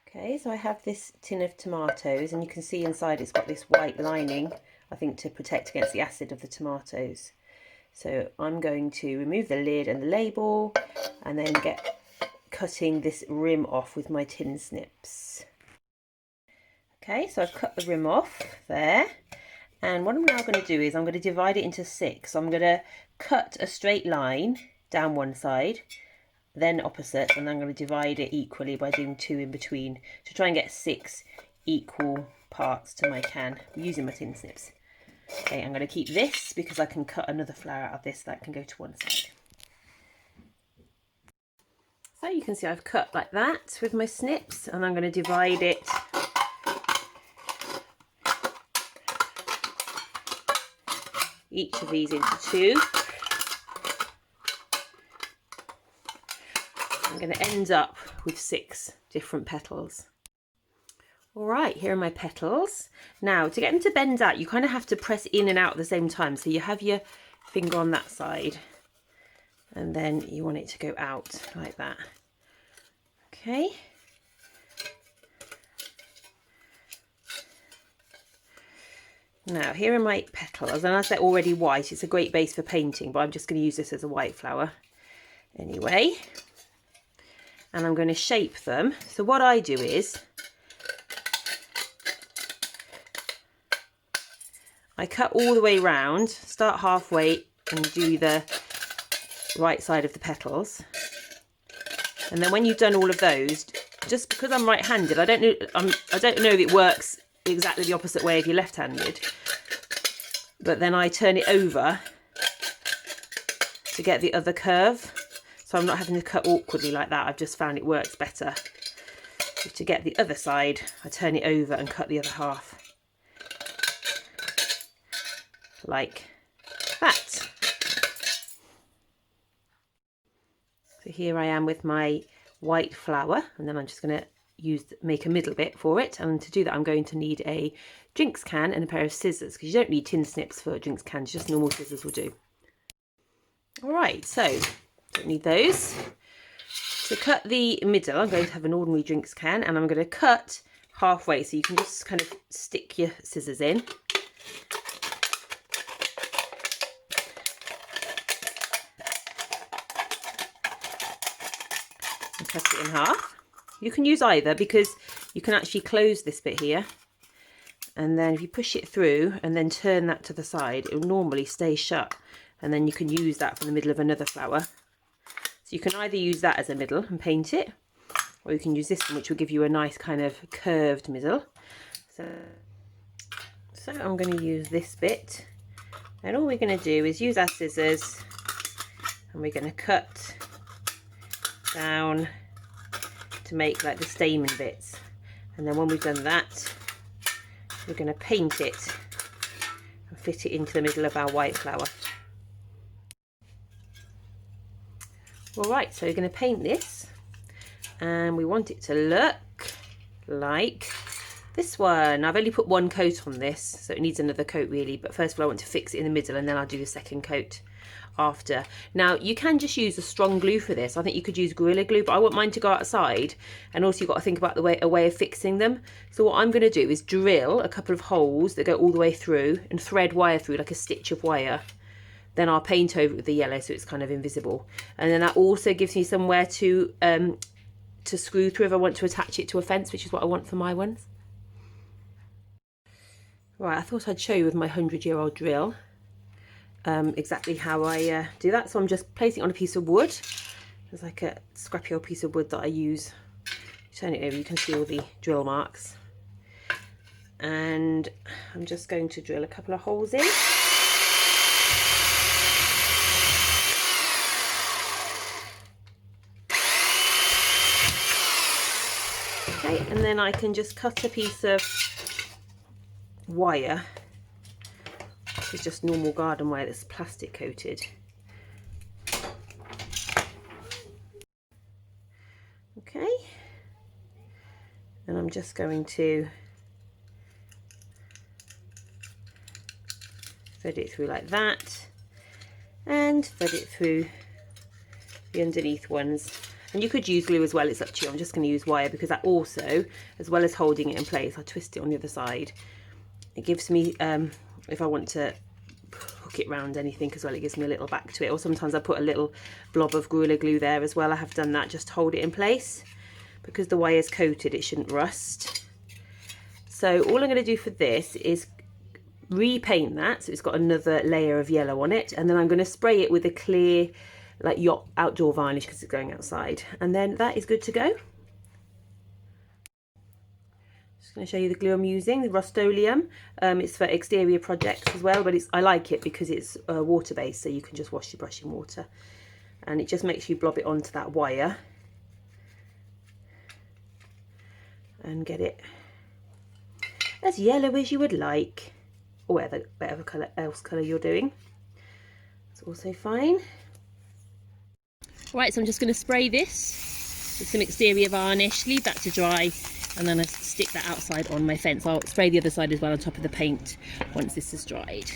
Okay, so I have this tin of tomatoes, and you can see inside it's got this white lining, I think to protect against the acid of the tomatoes. So I'm going to remove the lid and the label and then get cutting this rim off with my tin snips. Okay, so I've cut the rim off there, and what I'm now going to do is I'm going to divide it into 6. So I'm going to cut a straight line down one side, then opposite, and I'm going to divide it equally by doing 2 in between to try and get 6 equal parts to my can using my tin snips. Okay, I'm going to keep this because I can cut another flower out of this that can go to one side. So you can see I've cut like that with my snips, and I'm going to divide it each of these into 2. I'm going to end up with 6 different petals. Alright, here are my petals. Now, to get them to bend out, you kind of have to press in and out at the same time. So you have your finger on that side, and then you want it to go out like that. Okay. Now, here are my petals, and as they're already white, it's a great base for painting, but I'm just going to use this as a white flower anyway. And I'm going to shape them. So what I do is I cut all the way round, start halfway and do the right side of the petals. And then when you've done all of those, just because I'm right-handed, I don't know if it works exactly the opposite way if you're left-handed, but then I turn it over to get the other curve. So I'm not having to cut awkwardly like that. I've just found it works better. So to get the other side, I turn it over and cut the other half. Like that. So here I am with my white flower, and then I'm just going to make a middle bit for it. And to do that, I'm going to need a drinks can and a pair of scissors, because you don't need tin snips for drinks cans, just normal scissors will do. Alright, so don't need those. To cut the middle, I'm going to have an ordinary drinks can, and I'm going to cut halfway, so you can just kind of stick your scissors in. And cut it in half. You can use either, because you can actually close this bit here, and then if you push it through and then turn that to the side, it will normally stay shut, and then you can use that for the middle of another flower. So you can either use that as a middle and paint it, or you can use this one, which will give you a nice kind of curved middle. So I'm going to use this bit, and all we're going to do is use our scissors, and we're going to cut down to make like the stamen bits. And then when we've done that, we're going to paint it and fit it into the middle of our white flower. Alright, so we're going to paint this, and we want it to look like this one. I've only put 1 coat on this, so it needs another coat really, but first of all I want to fix it in the middle, and then I'll do the second coat after. Now you can just use a strong glue for this. I think you could use Gorilla Glue, but I want mine to go outside, and also you've got to think about a way of fixing them. So what I'm going to do is drill a couple of holes that go all the way through and thread wire through, like a stitch of wire. Then I'll paint over it with the yellow so it's kind of invisible, and then that also gives me somewhere to screw through if I want to attach it to a fence, which is what I want for my ones. Right, I thought I'd show you with my 100-year-old drill exactly how I do that. So I'm just placing it on a piece of wood. There's like a scrappy old piece of wood that I use. Turn it over, you can see all the drill marks. And I'm just going to drill a couple of holes in. Okay, and then I can just cut a piece of wire. This is just normal garden wire that's plastic coated. Okay, and I'm just going to thread it through like that, and thread it through the underneath ones. And you could use glue as well, it's up to you. I'm just going to use wire because that also, as well as holding it in place, I twist it on the other side. It gives me, if I want to hook it round anything as well, it gives me a little back to it. Or sometimes I put a little blob of Gorilla Glue there as well. I have done that just to hold it in place. Because the wire's coated, it shouldn't rust. So all I'm going to do for this is repaint that, so it's got another layer of yellow on it, and then I'm going to spray it with a clear, like yacht outdoor varnish because it's going outside, and then that is good to go. Just going to show you the glue I'm using, the Rust-Oleum. It's for exterior projects as well, but I like it because it's water based, so you can just wash your brush in water, and it just makes you blob it onto that wire and get it as yellow as you would like, or whatever colour you're doing. It's also fine. Right, so I'm just going to spray this with some exterior varnish, leave that to dry, and then I stick that outside on my fence. I'll spray the other side as well on top of the paint once this is dried.